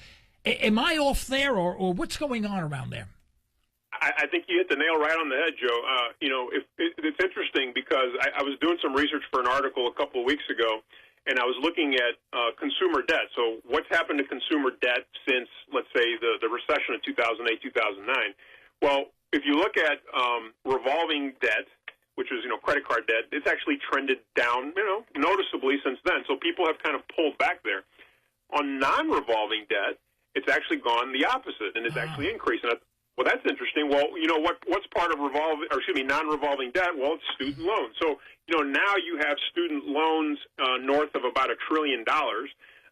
[SPEAKER 2] Am I off there, or what's going on around there?
[SPEAKER 8] I think you hit the nail right on the head, Joe. It's interesting because I was doing some research for an article a couple of weeks ago, and I was looking at consumer debt. So what's happened to consumer debt since, let's say, the recession of 2008, 2009? Well, if you look at revolving debt, which is, credit card debt, it's actually trended down, noticeably since then. So people have kind of pulled back there. On non-revolving debt, it's actually gone the opposite, and it's actually increased. And well, that's interesting. Well, what's part of non-revolving debt? Well, it's student loans. So, now you have student loans north of about $1 trillion.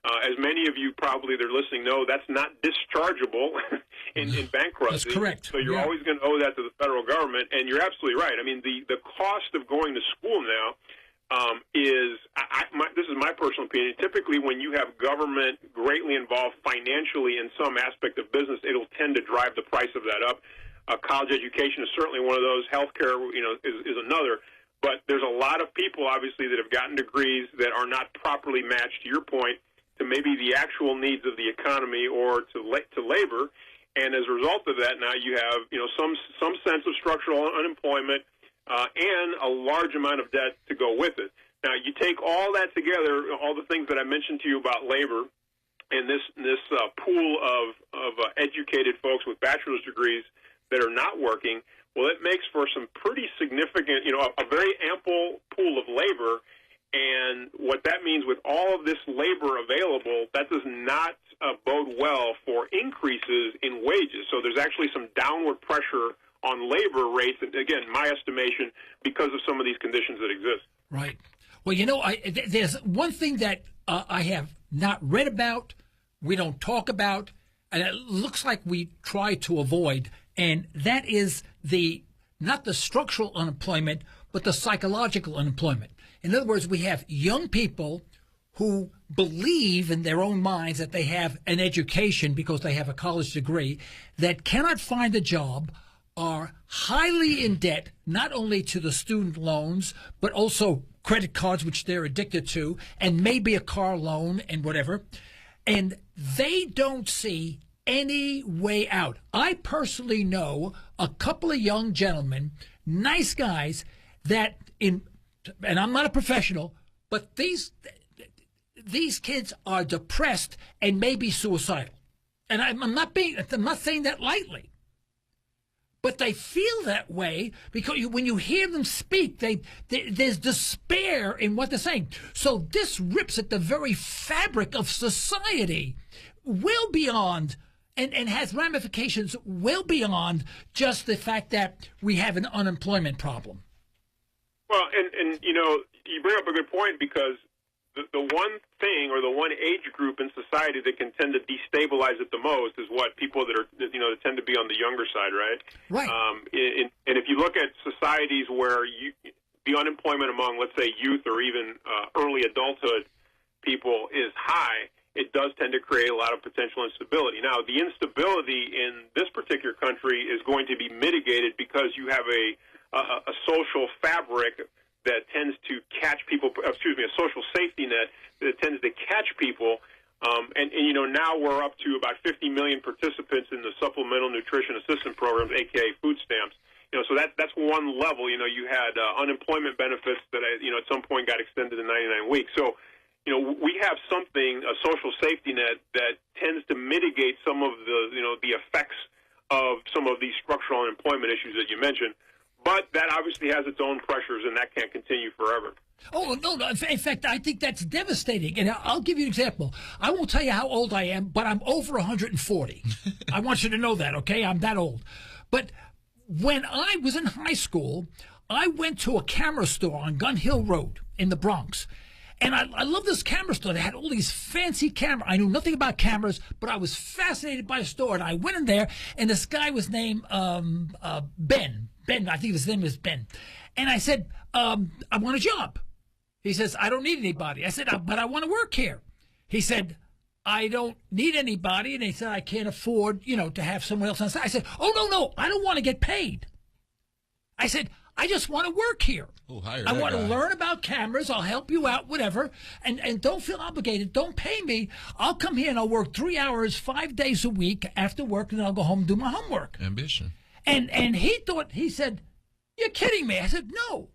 [SPEAKER 8] As many of you probably that are listening know, that's not dischargeable in bankruptcy.
[SPEAKER 2] That's correct.
[SPEAKER 8] So you're always going to owe that to the federal government, and you're absolutely right. I mean, the cost of going to school now this is my personal opinion. Typically, when you have government greatly involved financially in some aspect of business, it'll tend to drive the price of that up. College education is certainly one of those. Healthcare, is another. But there's a lot of people, obviously, that have gotten degrees that are not properly matched, to your point, to maybe the actual needs of the economy or to labor. And as a result of that, now you have some sense of structural unemployment and a large amount of debt to go with it. Now, you take all that together, all the things that I mentioned to you about labor, and this pool of educated folks with bachelor's degrees that are not working. Well, it makes for some pretty significant, a very ample pool of labor. And what that means with all of this labor available, that does not bode well for increases in wages. So there's actually some downward pressure on labor rates, and again, my estimation, because of some of these conditions that exist.
[SPEAKER 2] Right. Well, there's one thing that I have not read about, we don't talk about, and it looks like we try to avoid, and that is not the structural unemployment, but the psychological unemployment. In other words, we have young people who believe in their own minds that they have an education because they have a college degree, that cannot find a job, are highly in debt, not only to the student loans, but also credit cards, which they're addicted to, and maybe a car loan and whatever. And they don't see any way out. I personally know a couple of young gentlemen, nice guys, and I'm not a professional, but these kids are depressed and maybe suicidal. And I'm not saying that lightly. But they feel that way because when you hear them speak, there's despair in what they're saying. So this rips at the very fabric of society, well beyond, and has ramifications well beyond just the fact that we have an unemployment problem.
[SPEAKER 8] Well, and you bring up a good point, because the one thing or the one age group in society that can tend to destabilize it the most is what people that tend to be on the younger side, right?
[SPEAKER 2] Right.
[SPEAKER 8] And if you look at societies where the unemployment among, let's say, youth or even early adulthood people is high, it does tend to create a lot of potential instability. Now, the instability in this particular country is going to be mitigated because you have a social fabric that tends to catch people, a social safety net that tends to catch people. And now we're up to about 50 million participants in the Supplemental Nutrition Assistance Programs, aka food stamps. So that's one level. You had unemployment benefits that at some point got extended to 99 weeks. So, we have a social safety net that tends to mitigate some of the effects of some of these structural unemployment issues that you mentioned. But that obviously has its own pressures, and that can't continue forever.
[SPEAKER 2] Oh, no. In fact, I think that's devastating. And I'll give you an example. I won't tell you how old I am, but I'm over 140. I want you to know that, okay? I'm that old. But when I was in high school, I went to a camera store on Gun Hill Road in the Bronx. And I love this camera store. They had all these fancy cameras. I knew nothing about cameras, but I was fascinated by the store. And I went in there, and this guy was named Ben. Ben, I think his name is Ben. And I said, I want a job. He says, I don't need anybody. I said, but I want to work here. He said, I don't need anybody. And he said, I can't afford, to have someone else on site. I said, oh, no, I don't want to get paid. I said, I just want to work here. I want to learn about cameras. I'll help you out, whatever. And don't feel obligated. Don't pay me. I'll come here and I'll work 3 hours, 5 days a week after work, and then I'll go home and do my homework.
[SPEAKER 4] Ambition.
[SPEAKER 2] And he said, you're kidding me. I said, no,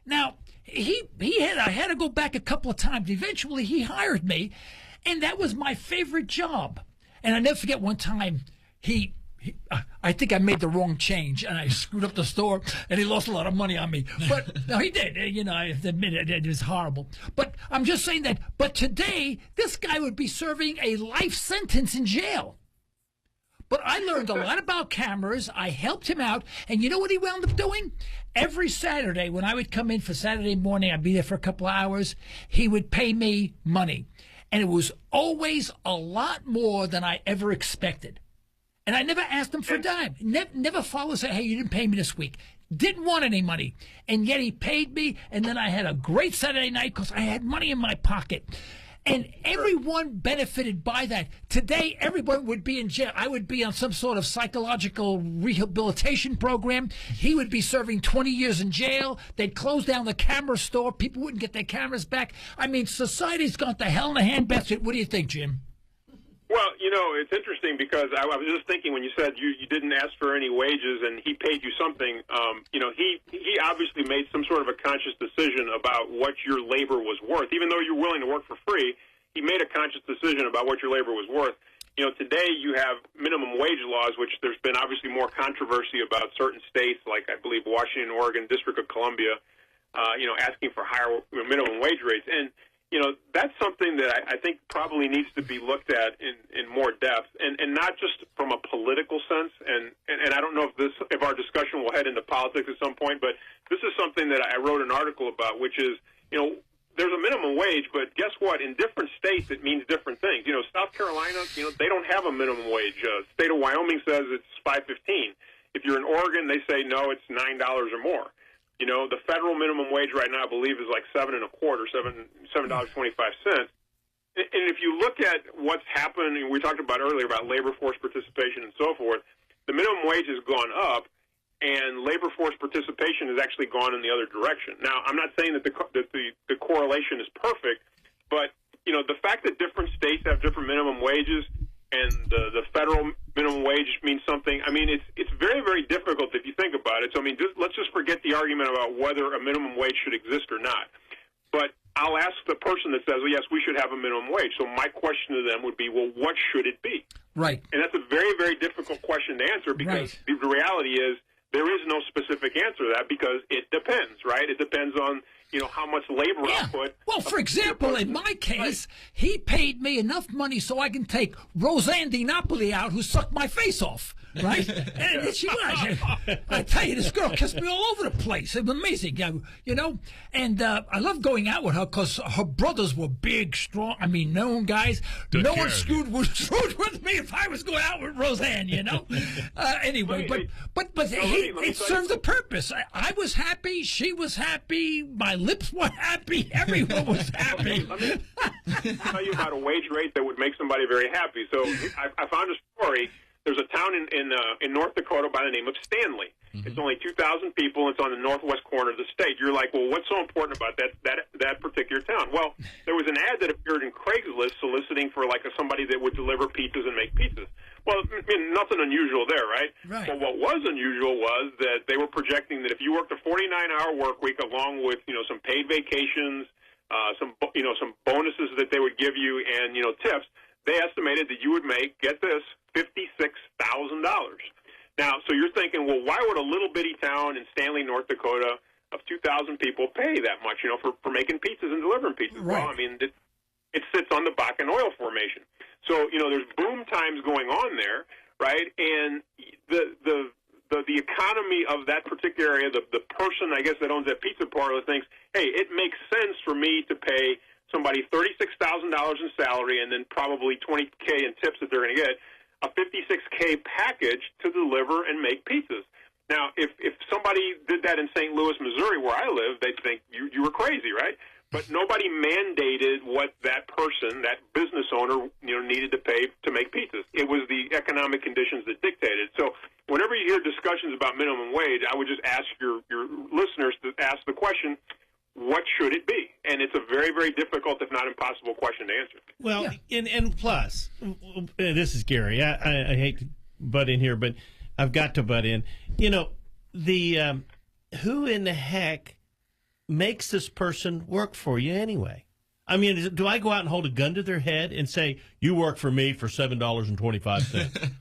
[SPEAKER 2] Now, I had to go back a couple of times. Eventually, he hired me, and that was my favorite job. And I never forget one time he I think I made the wrong change and I screwed up the store and he lost a lot of money on me. But no, he did. You know, I have to admit it was horrible. But I'm just saying that. But today, this guy would be serving a life sentence in jail. But I learned a lot about cameras. I helped him out. And you know what he wound up doing? Every Saturday, when I would come in for Saturday morning, I'd be there for a couple of hours, he would pay me money. And it was always a lot more than I ever expected. And I never asked him for a dime. Never followed, say, hey, you didn't pay me this week. Didn't want any money. And yet he paid me. And then I had a great Saturday night because I had money in my pocket. And everyone benefited by that. Today, everyone would be in jail. I would be on some sort of psychological rehabilitation program. He would be serving 20 years in jail. They'd close down the camera store. People wouldn't get their cameras back. I mean, society's gone to hell in a handbasket. What do you think, Jim?
[SPEAKER 8] Well, you know, it's interesting because I was just thinking when you said you didn't ask for any wages and he paid you something, you know, he obviously made some sort of a conscious decision about what your labor was worth. Even though you're willing to work for free, he made a conscious decision about what your labor was worth. You know, today you have minimum wage laws, which there's been obviously more controversy about certain states, like I believe Washington, Oregon, District of Columbia, you know, asking for higher minimum wage rates. And you know, that's something that I think probably needs to be looked at in more depth, and not just from a political sense. And I don't know if our discussion will head into politics at some point, but this is something that I wrote an article about, which is, you know, there's a minimum wage, but guess what? In different states, it means different things. You know, South Carolina, you know, they don't have a minimum wage. State of Wyoming says it's $5.15. If you're in Oregon, they say no, it's $9 or more. You know, the federal minimum wage right now, I believe, is like $7.25, $7.25. And if you look at what's happened, we talked about earlier about labor force participation and so forth, the minimum wage has gone up, and labor force participation has actually gone in the other direction. Now, I'm not saying that the correlation is perfect, but, you know, the fact that different states have different minimum wages and the federal minimum wage means something. I mean, it's very, very difficult if you think about it. So, I mean, let's just forget the argument about whether a minimum wage should exist or not. But I'll ask the person that says, well, yes, we should have a minimum wage. So my question to them would be, well, what should it be?
[SPEAKER 2] Right.
[SPEAKER 8] And that's a very, very difficult question to answer because the reality is there is no specific answer to that because it depends, right? It depends on, you know, how much labor output.
[SPEAKER 2] Well, for example, in my case, he paid me enough money so I can take Roseanne DiNapoli out, who sucked my face off, right? And she was. I tell you, this girl kissed me all over the place. It was amazing, you know. And I love going out with her because her brothers were big, strong. I mean, known guys. No one screwed with me if I was going out with Roseanne, you know. Anyway, but it served the purpose. I was happy. She was happy. My lips were happy. Everyone was happy.
[SPEAKER 8] Let me tell you about a wage rate that would make somebody very happy. So I found a story. There's a town in North Dakota by the name of Stanley. Mm-hmm. It's only 2,000 people. It's on the northwest corner of the state. You're like, well, what's so important about that particular town? Well, there was an ad that appeared in Craigslist soliciting for like somebody that would deliver pizzas and make pizzas. Well, I mean, nothing unusual there, right? But what was unusual was that they were projecting that if you worked a 49-hour work week along with, you know, some paid vacations, some bonuses that they would give you and, you know, tips, they estimated that you would make, get this, $56,000. Now, so you're thinking, well, why would a little bitty town in Stanley, North Dakota of 2,000 people pay that much, you know, for making pizzas and delivering pizzas? Well, I mean, it sits on the Bakken oil formation. So, you know, there's boom times going on there, right? And the economy of that particular area, the person, I guess, that owns that pizza parlor thinks, hey, it makes sense for me to pay somebody $36,000 in salary and then probably $20K in tips that they're going to get, a $56K package to deliver and make pizzas. Now, if somebody did that in St. Louis, Missouri, where I live, they'd think you were crazy, right? But nobody mandated what that person, that business owner, you know, needed to pay to make pizzas. It was the economic conditions that dictated. So whenever you hear discussions about minimum wage, I would just ask your listeners to ask the question, what should it be? And it's a very, very difficult, if not impossible, question to answer.
[SPEAKER 5] Well, and plus, this is Gary. I hate to butt in here, but I've got to butt in. You know, the who in the heck makes this person work for you anyway? I mean, do I go out and hold a gun to their head and say, you work for me for $7.25?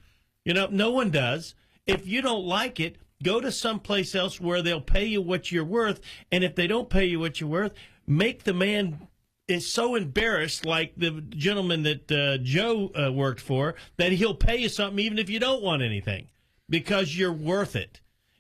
[SPEAKER 5] You know, no one does. If you don't like it, go to someplace else where they'll pay you what you're worth. And if they don't pay you what you're worth, make the man is so embarrassed, like the gentleman that Joe worked for, that he'll pay you something even if you don't want anything because you're worth it.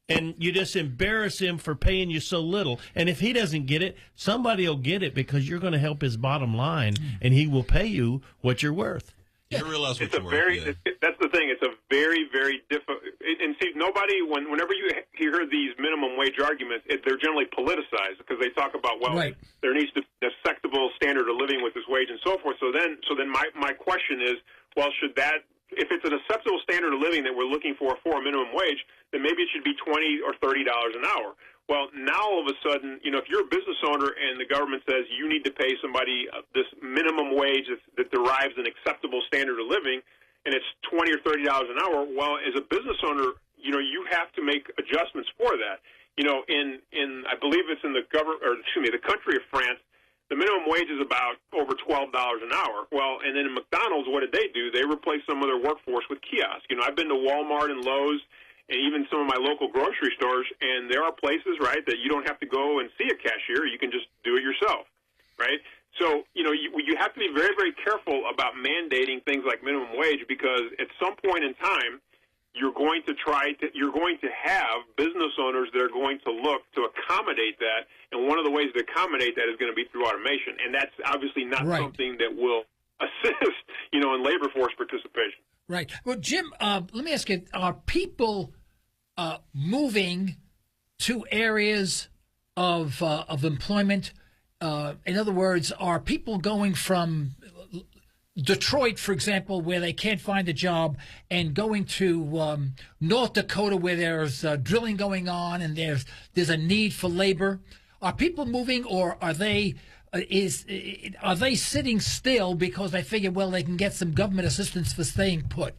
[SPEAKER 5] And you just embarrass him for paying you so little. And if he doesn't get it, somebody will get it because you're going to help his bottom line, and he will pay you what you're worth.
[SPEAKER 4] You realize what you're
[SPEAKER 8] worth. That's the thing. It's a very, very difficult. And see, nobody, whenever you hear these minimum wage arguments, they're generally politicized because they talk about, well, there needs to be an acceptable standard of living with this wage and so forth. So then my question is, well, should that, if it's an acceptable standard of living that we're looking for a minimum wage, then maybe it should be $20 or $30 an hour. Well, now all of a sudden, if you're a business owner and the government says you need to pay somebody this minimum wage that derives an acceptable standard of living, and it's $20 or $30 an hour, well, as a business owner, you have to make adjustments for that. In I believe it's in the country of France, the minimum wage is about over $12 an hour. Well, and then in McDonald's, what did they do? They replaced some of their workforce with kiosks. I've been to Walmart and Lowe's and even some of my local grocery stores, and there are places, right, that you don't have to go and see a cashier. You can just do it yourself, right? So, you have to be very, very careful about mandating things like minimum wage because at some point in time, you're going to have business owners that are going to look to accommodate that, and one of the ways to accommodate that is going to be through automation, and that's obviously not something that will assist, in labor force participation.
[SPEAKER 2] Right. Well, Jim, let me ask you, are people moving to areas of employment? In other words, are people going from Detroit, for example, where they can't find a job, and going to North Dakota where there's drilling going on and there's a need for labor? Are people moving, or are they sitting still because they figure, well, they can get some government assistance for staying put?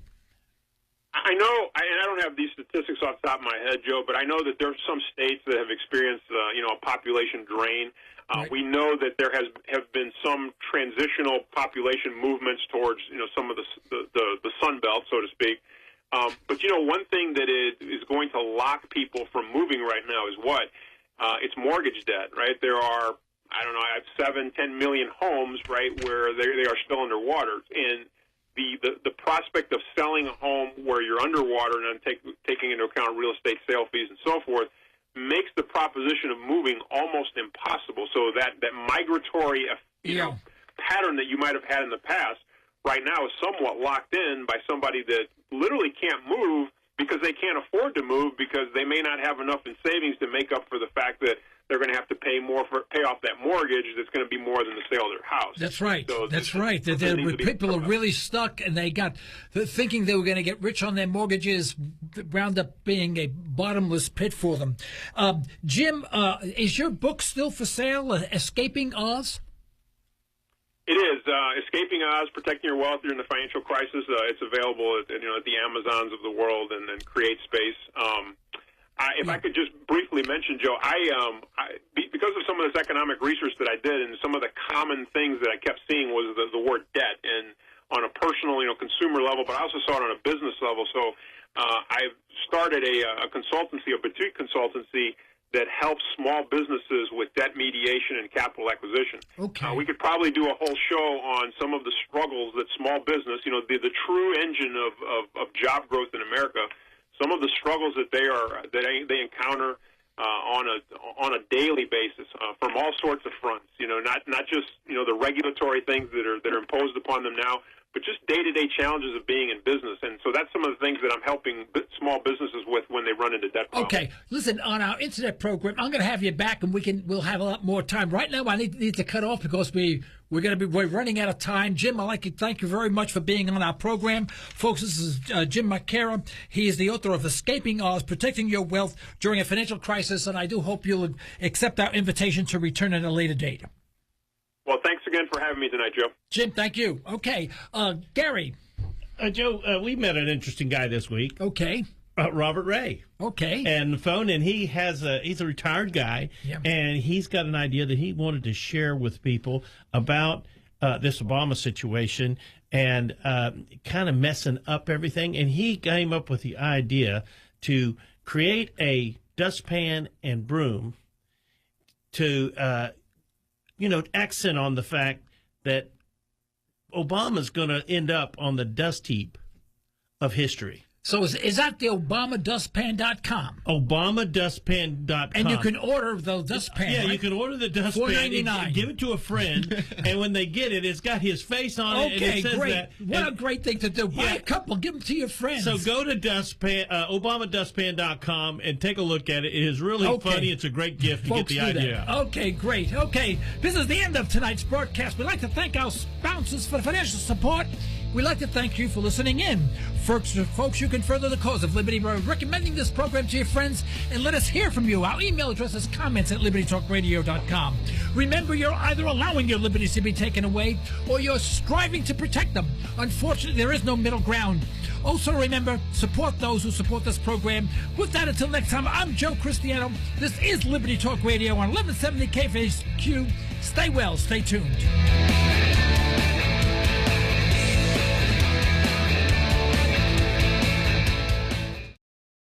[SPEAKER 8] I know, and I don't have these statistics off the top of my head, Joe, but I know that there are some states that have experienced, a population drain. We know that there have been some transitional population movements towards, some of the Sun Belt, so to speak. But one thing that is going to lock people from moving right now is what? It's mortgage debt, right? There are, I have 7-10 million homes, right, where they are still underwater, and the prospect of selling a home where you're underwater and then taking into account real estate sale fees and so forth makes the proposition of moving almost impossible. So that migratory pattern that you might have had in the past right now is somewhat locked in by somebody that literally can't move because they can't afford to move because they may not have enough in savings to make up for the fact that they're going to have to pay off that mortgage that's going to be more than the sale of their house.
[SPEAKER 2] That's right.
[SPEAKER 8] So
[SPEAKER 2] that's right. People are really stuck, and they got thinking they were going to get rich on their mortgages, wound up being a bottomless pit for them. Jim, is your book still for sale, Escaping Oz?
[SPEAKER 8] It is. Escaping Oz, Protecting Your Wealth During the Financial Crisis. It's available at the Amazons of the world and CreateSpace. If I could just briefly mention, Joe, because of some of this economic research that I did, and some of the common things that I kept seeing was the word debt, and on a personal, consumer level, but I also saw it on a business level. So I've started a consultancy, a boutique consultancy that helps small businesses with debt mediation and capital acquisition.
[SPEAKER 2] Okay.
[SPEAKER 8] We could probably do a whole show on some of the struggles that small business, the true engine of job growth in America, some of the struggles that they encounter on a daily basis from all sorts of fronts. Not just the regulatory things that are imposed upon them now, but just day-to-day challenges of being in business. And so that's some of the things that I'm helping small businesses with when they run into debt problems.
[SPEAKER 2] Okay, listen, on our internet program, I'm going to have you back, and we'll have a lot more time. Right now, I need to cut off because we're running out of time. Jim, I'd like to thank you very much for being on our program. Folks, this is Jim Mosquera. He is the author of Escaping Oz, Protecting Your Wealth During a Financial Crisis, and I do hope you'll accept our invitation to return at a later date.
[SPEAKER 8] Well, thanks again for having me tonight, Joe.
[SPEAKER 2] Jim, thank you. Okay, Gary.
[SPEAKER 5] Joe, we met an interesting guy this week.
[SPEAKER 2] Okay.
[SPEAKER 5] Robert Ray.
[SPEAKER 2] Okay.
[SPEAKER 5] And the phone, and he's a retired guy, and he's got an idea that he wanted to share with people about this Obama situation and kind of messing up everything. And he came up with the idea to create a dustpan and broom to, accent on the fact that Obama's going to end up on the dust heap of history.
[SPEAKER 2] So is that the ObamaDustpan.com?
[SPEAKER 5] ObamaDustpan.com.
[SPEAKER 2] And you can order the dustpan.
[SPEAKER 5] Yeah,
[SPEAKER 2] right?
[SPEAKER 5] you can order the dustpan.
[SPEAKER 2] $4.99.
[SPEAKER 5] Give it to a friend, and when they get it, it's got his face on it.
[SPEAKER 2] Okay,
[SPEAKER 5] and it says
[SPEAKER 2] great.
[SPEAKER 5] That.
[SPEAKER 2] What a great thing to do. Buy a couple, give them to your friends.
[SPEAKER 5] So go to ObamaDustpan.com and take a look at it. It is really funny. It's a great gift to
[SPEAKER 2] Folks,
[SPEAKER 5] get the idea.
[SPEAKER 2] Okay, great. Okay, this is the end of tonight's broadcast. We'd like to thank our sponsors for the financial support. We'd like to thank you for listening in. Folks, you can further the cause of liberty by recommending this program to your friends and let us hear from you. Our email address is comments@libertytalkradio.com. Remember, you're either allowing your liberties to be taken away or you're striving to protect them. Unfortunately, there is no middle ground. Also, remember, support those who support this program. With that, until next time, I'm Joe Cristiano. This is Liberty Talk Radio on 1170 KFHQ. Stay well, stay tuned.